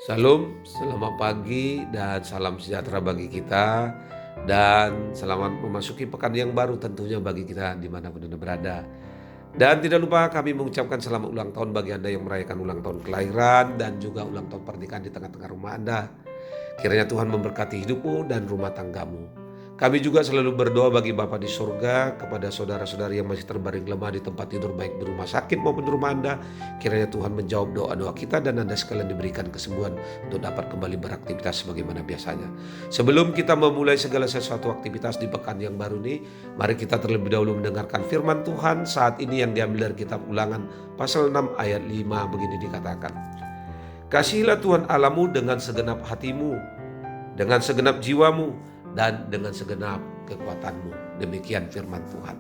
Salam, selamat pagi dan salam sejahtera bagi kita dan selamat memasuki pekan yang baru tentunya bagi kita dimanapun Anda berada. Dan tidak lupa kami mengucapkan selamat ulang tahun bagi Anda yang merayakan ulang tahun kelahiran dan juga ulang tahun pernikahan di tengah-tengah rumah Anda. Kiranya Tuhan memberkati hidupmu dan rumah tanggamu. Kami juga selalu berdoa bagi Bapa di surga kepada saudara-saudari yang masih terbaring lemah di tempat tidur baik di rumah sakit maupun di rumah Anda. Kiranya Tuhan menjawab doa-doa kita dan Anda sekalian diberikan kesembuhan untuk dapat kembali beraktivitas sebagaimana biasanya. Sebelum kita memulai segala sesuatu aktivitas di pekan yang baru ini, mari kita terlebih dahulu mendengarkan firman Tuhan saat ini yang diambil dari kitab Ulangan pasal 6 ayat 5 begini dikatakan. Kasihilah Tuhan Allahmu dengan segenap hatimu, dengan segenap jiwamu, dan dengan segenap kekuatanmu. Demikian firman Tuhan.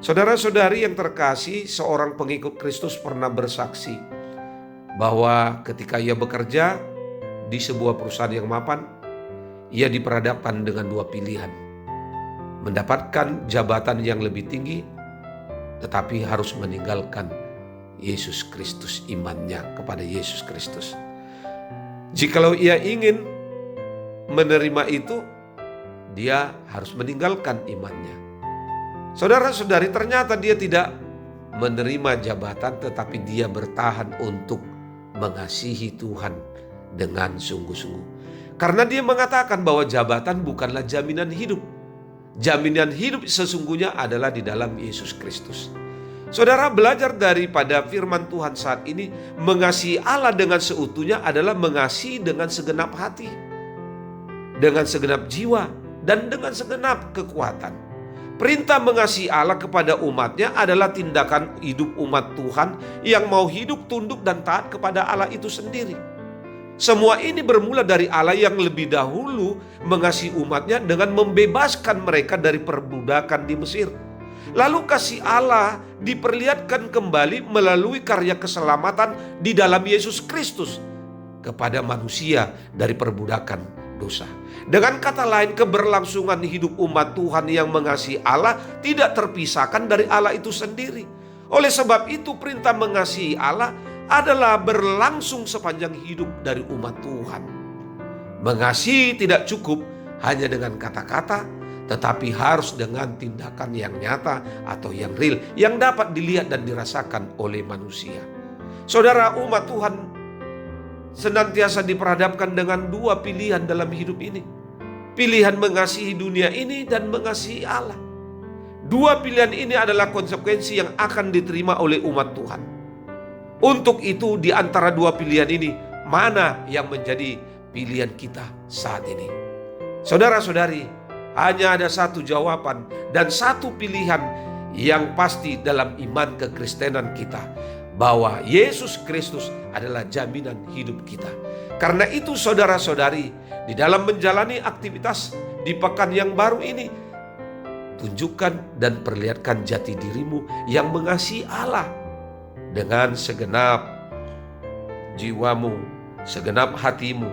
Saudara-saudari yang terkasih, seorang pengikut Kristus pernah bersaksi bahwa ketika ia bekerja di sebuah perusahaan yang mapan, ia diperhadapkan dengan dua pilihan. Mendapatkan jabatan yang lebih tinggi, tetapi harus meninggalkan Yesus Kristus, imannya kepada Yesus Kristus. Jikalau ia ingin menerima itu, dia harus meninggalkan imannya. Saudara-saudari, ternyata dia tidak menerima jabatan, tetapi dia bertahan untuk mengasihi Tuhan dengan sungguh-sungguh. Karena dia mengatakan bahwa jabatan bukanlah jaminan hidup. Jaminan hidup sesungguhnya adalah di dalam Yesus Kristus. Saudara, belajar daripada firman Tuhan saat ini, mengasihi Allah dengan seutuhnya adalah mengasihi dengan segenap hati, dengan segenap jiwa, dan dengan segenap kekuatan. Perintah mengasihi Allah kepada umatnya adalah tindakan hidup umat Tuhan yang mau hidup tunduk dan taat kepada Allah itu sendiri. Semua ini bermula dari Allah yang lebih dahulu mengasihi umatnya dengan membebaskan mereka dari perbudakan di Mesir. Lalu kasih Allah diperlihatkan kembali melalui karya keselamatan di dalam Yesus Kristus kepada manusia dari perbudakan dosa. Dengan kata lain, keberlangsungan hidup umat Tuhan yang mengasihi Allah tidak terpisahkan dari Allah itu sendiri. Oleh sebab itu, perintah mengasihi Allah adalah berlangsung sepanjang hidup dari umat Tuhan. Mengasihi tidak cukup hanya dengan kata-kata, tetapi harus dengan tindakan yang nyata atau yang real, yang dapat dilihat dan dirasakan oleh manusia. Saudara, umat Tuhan senantiasa diperhadapkan dengan dua pilihan dalam hidup ini. Pilihan mengasihi dunia ini dan mengasihi Allah. Dua pilihan ini adalah konsekuensi yang akan diterima oleh umat Tuhan. Untuk itu, di antara dua pilihan ini, mana yang menjadi pilihan kita saat ini? Saudara-saudari, hanya ada satu jawaban dan satu pilihan yang pasti dalam iman kekristenan kita, bahwa Yesus Kristus adalah jaminan hidup kita. Karena itu saudara-saudari, di dalam menjalani aktivitas di pekan yang baru ini, tunjukkan dan perlihatkan jati dirimu yang mengasihi Allah dengan segenap jiwamu, segenap hatimu,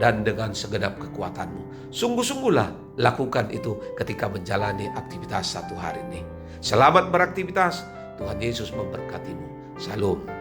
dan dengan segenap kekuatanmu. Sungguh-sungguhlah lakukan itu ketika menjalani aktivitas satu hari ini. Selamat beraktivitas. Tuhan Yesus memberkatimu. Shalom.